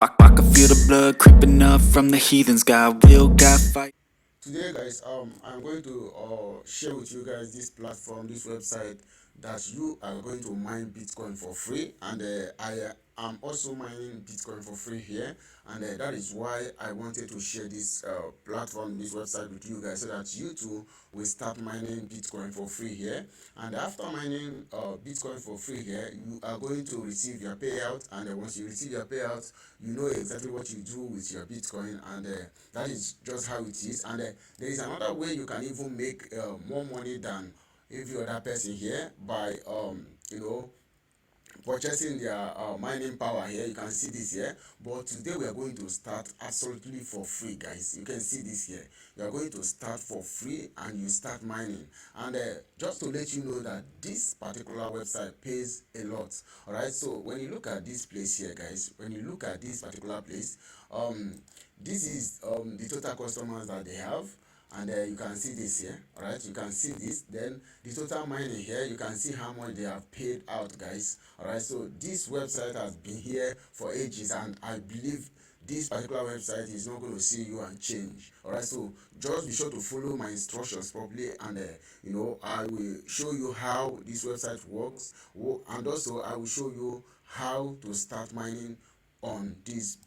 I can feel the blood creeping up from the heathens. Got will, got fight. Today, guys, I'm going to share with you guys this platform, this website that you are going to mine Bitcoin for free, and I am also mining Bitcoin for free here, and that is why I wanted to share this platform, this website with you guys, so that you too will start mining Bitcoin for free here. And after mining Bitcoin for free here, you are going to receive your payout, and once you receive your payout, you know exactly what you do with your Bitcoin, and that is just how it is. And there is another way you can even make more money than every other person here by purchasing their mining power here. You can see this here, but today we are going to start absolutely for free, guys. You can see this here. You are going to start for free and you start mining. And just to let you know that this particular website pays a lot. All right, so when you look at this place here, guys, when you look at this particular place, um this is the total customers that they have, and you can see this here. All right, you can see this. Then the total mining here, you can see how much they have paid out, guys. All right, so this website has been here for ages, and I believe this particular website is not going to see you and change. All right, so just be sure to follow my instructions properly, and I will show you how this website works, and also I will show you how to start mining on this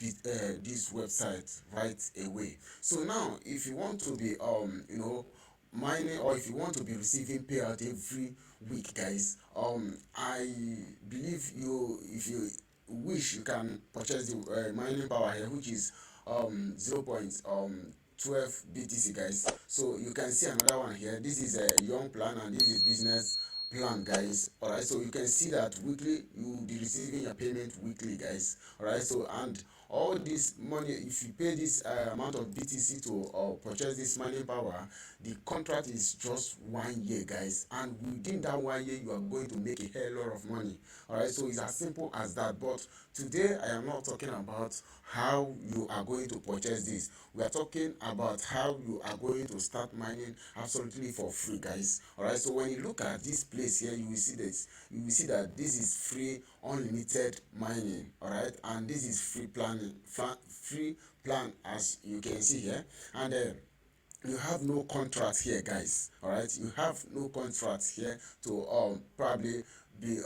website right away. So now, if you want to be mining, or if you want to be receiving payout every week, guys, I believe you, if you wish, you can purchase the mining power here, which is 0.12 BTC, guys. So you can see another one here. This is a young plan, and this is business plan, guys. All right, so you can see that weekly you will be receiving your payment weekly, guys. All right, so and all this money, if you pay this amount of BTC to purchase this mining power, the contract is just 1 year, guys, and within that 1 year you are going to make a hell lot of money. All right, so it's as simple as that. But today I am not talking about how you are going to purchase this. We are talking about how you are going to start mining absolutely for free, guys. All right, so when you look at this place here, you will see this. You will see that this is free unlimited mining. All right, and this is free planning, free plan, as you can see here. And you have no contract here, guys. All right, you have no contract here to probably be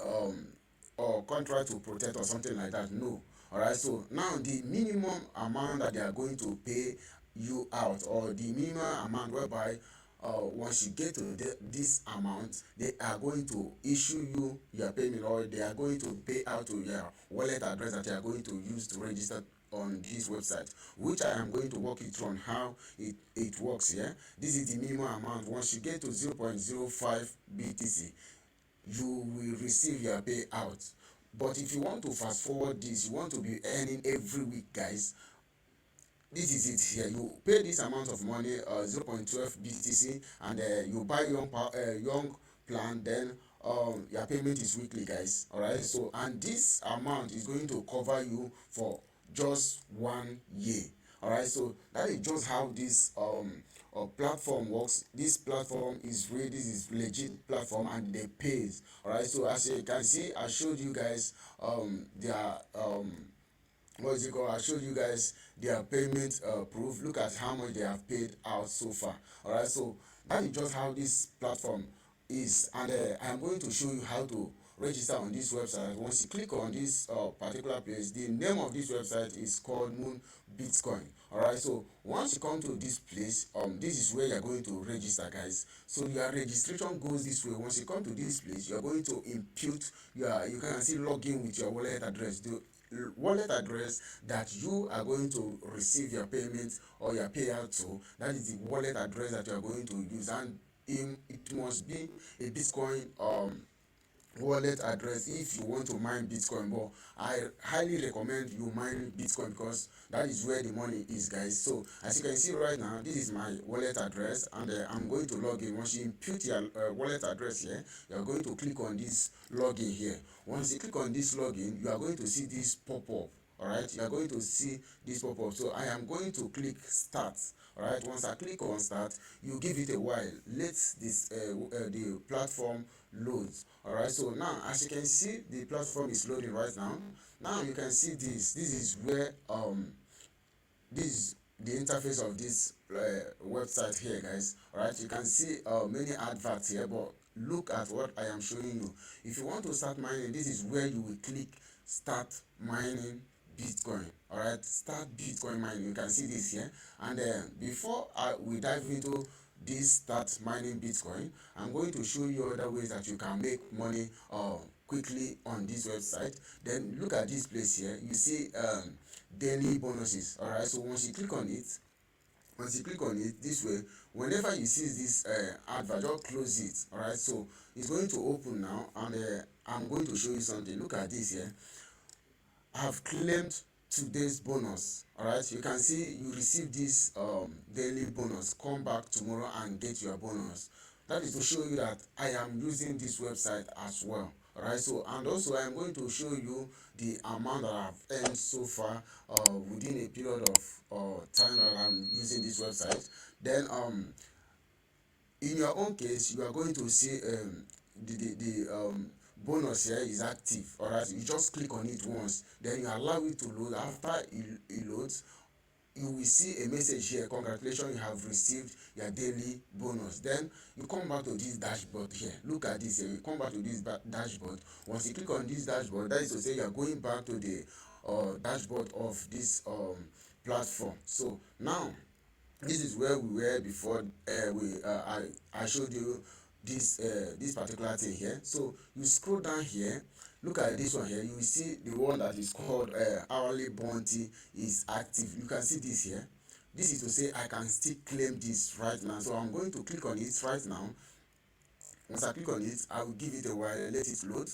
or contract to protect or something like that. No. All right, so now the minimum amount that they are going to pay you out, or the minimum amount whereby once you get to this amount, they are going to issue you your payment, or they are going to pay out to your wallet address that you are going to use to register on this website, which I am going to walk you through on how it works here. This is the minimum amount. Once you get to 0.05 BTC, you will receive your payout. But if you want to fast forward this, you want to be earning every week, guys, this is it here. You pay this amount of money, 0.12 BTC, and you buy young plan. Then your payment is weekly, guys. All right, so and this amount is going to cover you for just 1 year. All right, so that is just how this platform works. This platform is real, this is legit platform, and they pays. All right, so as you can see, I showed you guys their what is it called? I showed you guys their payment proof. Look at how much they have paid out so far. All right, so that is just how this platform is, and I am going to show you how to register on this website. Once you click on this particular place, the name of this website is called Moon Bitcoin. All right, so once you come to this place, this is where you're going to register, guys. So your registration goes this way. Once you come to this place, you're going to impute your, you can see, login with your wallet address. The wallet address that you are going to receive your payment or your payout to, that is the wallet address that you are going to use, and it must be a Bitcoin wallet address if you want to mine Bitcoin. But I highly recommend you mine Bitcoin, because that is where the money is, guys. So as you can see right now, this is my wallet address, and I'm going to log in. Once you input your wallet address here, you are going to click on this login here. Once you click on this login, you are going to see this pop up. All right, you are going to see this pop up. So I am going to click start. All right, once I click on start, you give it a while, let this the platform loads. All right, so now as you can see, the platform is loading right now. Now you can see this is where this is the interface of this website here, guys. All right, you can see many adverts here, but look at what I am showing you. If you want to start mining, this is where you will click start mining Bitcoin. All right, start Bitcoin mining. You can see this here. And before we dive into this start mining Bitcoin, I'm going to show you other ways that you can make money quickly on this website. Then look at this place here. You see daily bonuses. All right, so once you click on it this way, whenever you see this advert, just close it. All right, so it's going to open now, and I'm going to show you something. Look at this here. I've claimed today's bonus. All right, you can see you receive this daily bonus. Come back tomorrow and get your bonus. That is to show you that I am using this website as well. All right, so and also I am going to show you the amount that I've earned so far within a period of time that I'm using this website. Then in your own case, you are going to see the bonus here is active. All right, you just click on it once, then you allow it to load. After it loads, you will see a message here: congratulations, you have received your daily bonus. Then you come back to this dashboard here. Look at this here. You come back to this dashboard. Once you click on this dashboard, that is to say you are going back to the dashboard of this platform. So now this is where we were before I showed you this particular thing here. So you scroll down here, look at this one here. You will see the one that is called hourly bounty is active. You can see this here. This is to say I can still claim this right now. So I'm going to click on it right now. Once I click on it, I will give it a while, let it load.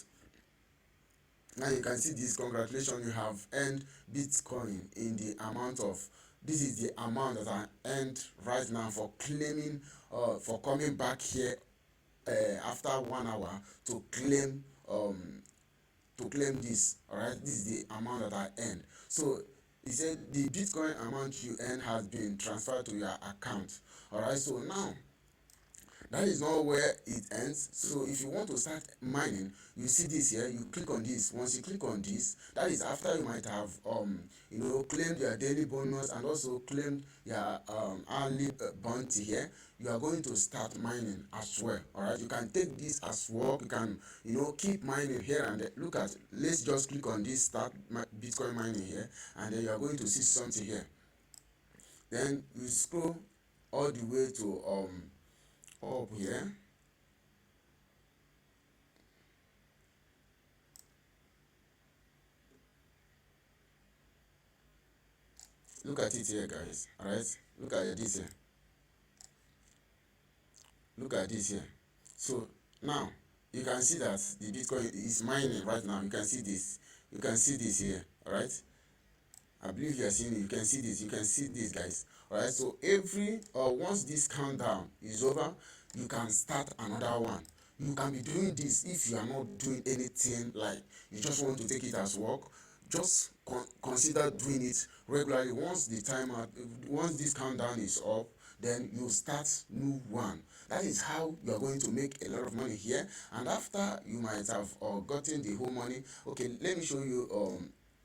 Now you can see this: congratulations, you have earned Bitcoin in the amount of, this is the amount that I earned right now for claiming for coming back here after 1 hour to claim this. All right, this is the amount that I earned. So he said the Bitcoin amount you earn has been transferred to your account. All right, so now that is not where it ends. So if you want to start mining, you see this here, you click on this. Once you click on this, that is after you might have claimed your daily bonus and also claimed your hourly bounty here. You are going to start mining as well. All right, you can take this as work. You can keep mining here and there. Look at, let's just click on this start Bitcoin mining here, and then you are going to see something here. Then you scroll all the way to up here. Look at it here, guys. All right, look at this here. Look at this here. So now you can see that the Bitcoin is mining right now. You can see this. You can see this here. All right, I believe you are seeing it. You can see this. You can see this, guys. All right, so every once this countdown is over, you can start another one. You can be doing this if you are not doing anything, like you just want to take it as work. Just consider doing it regularly. Once this countdown is up, then you start new one. That is how you are going to make a lot of money here. And after you might have gotten the whole money, okay, let me show you.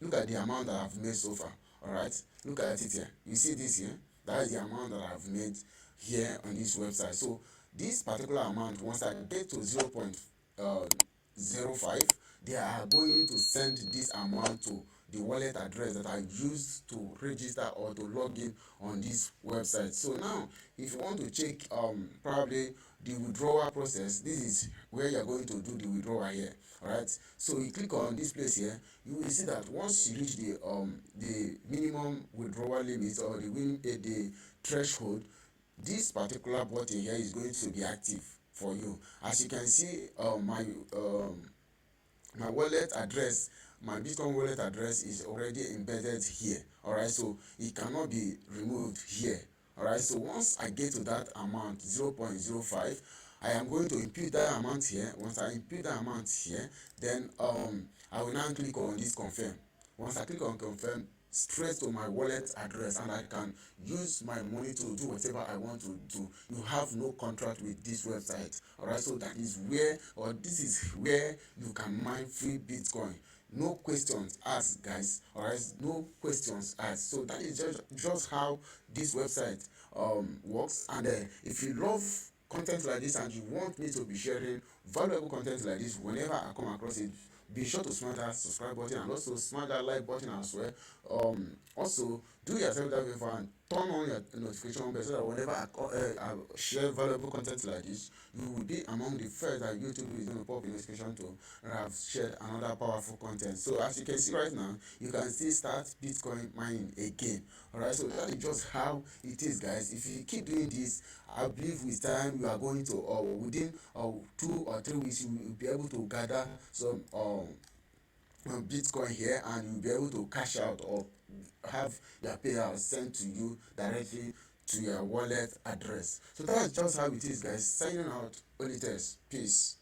Look at the amount that I've made so far. All right, look at it here. You see this here? That is the amount that I've made here on this website. So this particular amount, once I get to 0.05, they are going to send this amount to the wallet address that I used to register or to log in on this website. So now if you want to check probably the withdrawal process, this is where you're going to do the withdrawal here. All right, so you click on this place here, you will see that once you reach the minimum withdrawal limit or the threshold, this particular button here is going to be active for you. As you can see, my wallet address, my Bitcoin wallet address is already embedded here. All right, so it cannot be removed here. All right, so once I get to that amount 0.05, I am going to input that amount here. Once I input that amount here, then I will now click on this confirm. Once I click on confirm, straight to my wallet address, and I can use my money to do whatever I want to do. You have no contract with this website. Alright, so that is where, or this is where you can mine free Bitcoin. No questions asked, guys. Alright, no questions asked. So that is just how this website works. And if you love content like this and you want me to be sharing valuable content like this whenever I come across it, be sure to smash that subscribe button and also smash that like button as well. Also do yourself that favor and turn on your notification bell so that whenever I share valuable content like this, you will be among the first that YouTube is going to pop a notification to, and I've shared another powerful content. So as you can see right now, you can still start Bitcoin mining again. Alright, so that is just how it is, guys. If you keep doing this, I believe with time you are going to, within 2 or 3 weeks, you will be able to gather some Bitcoin here, and you'll be able to cash out or have your payout sent to you directly to your wallet address. So that's just how it is, guys. Signing out, Olites. Peace.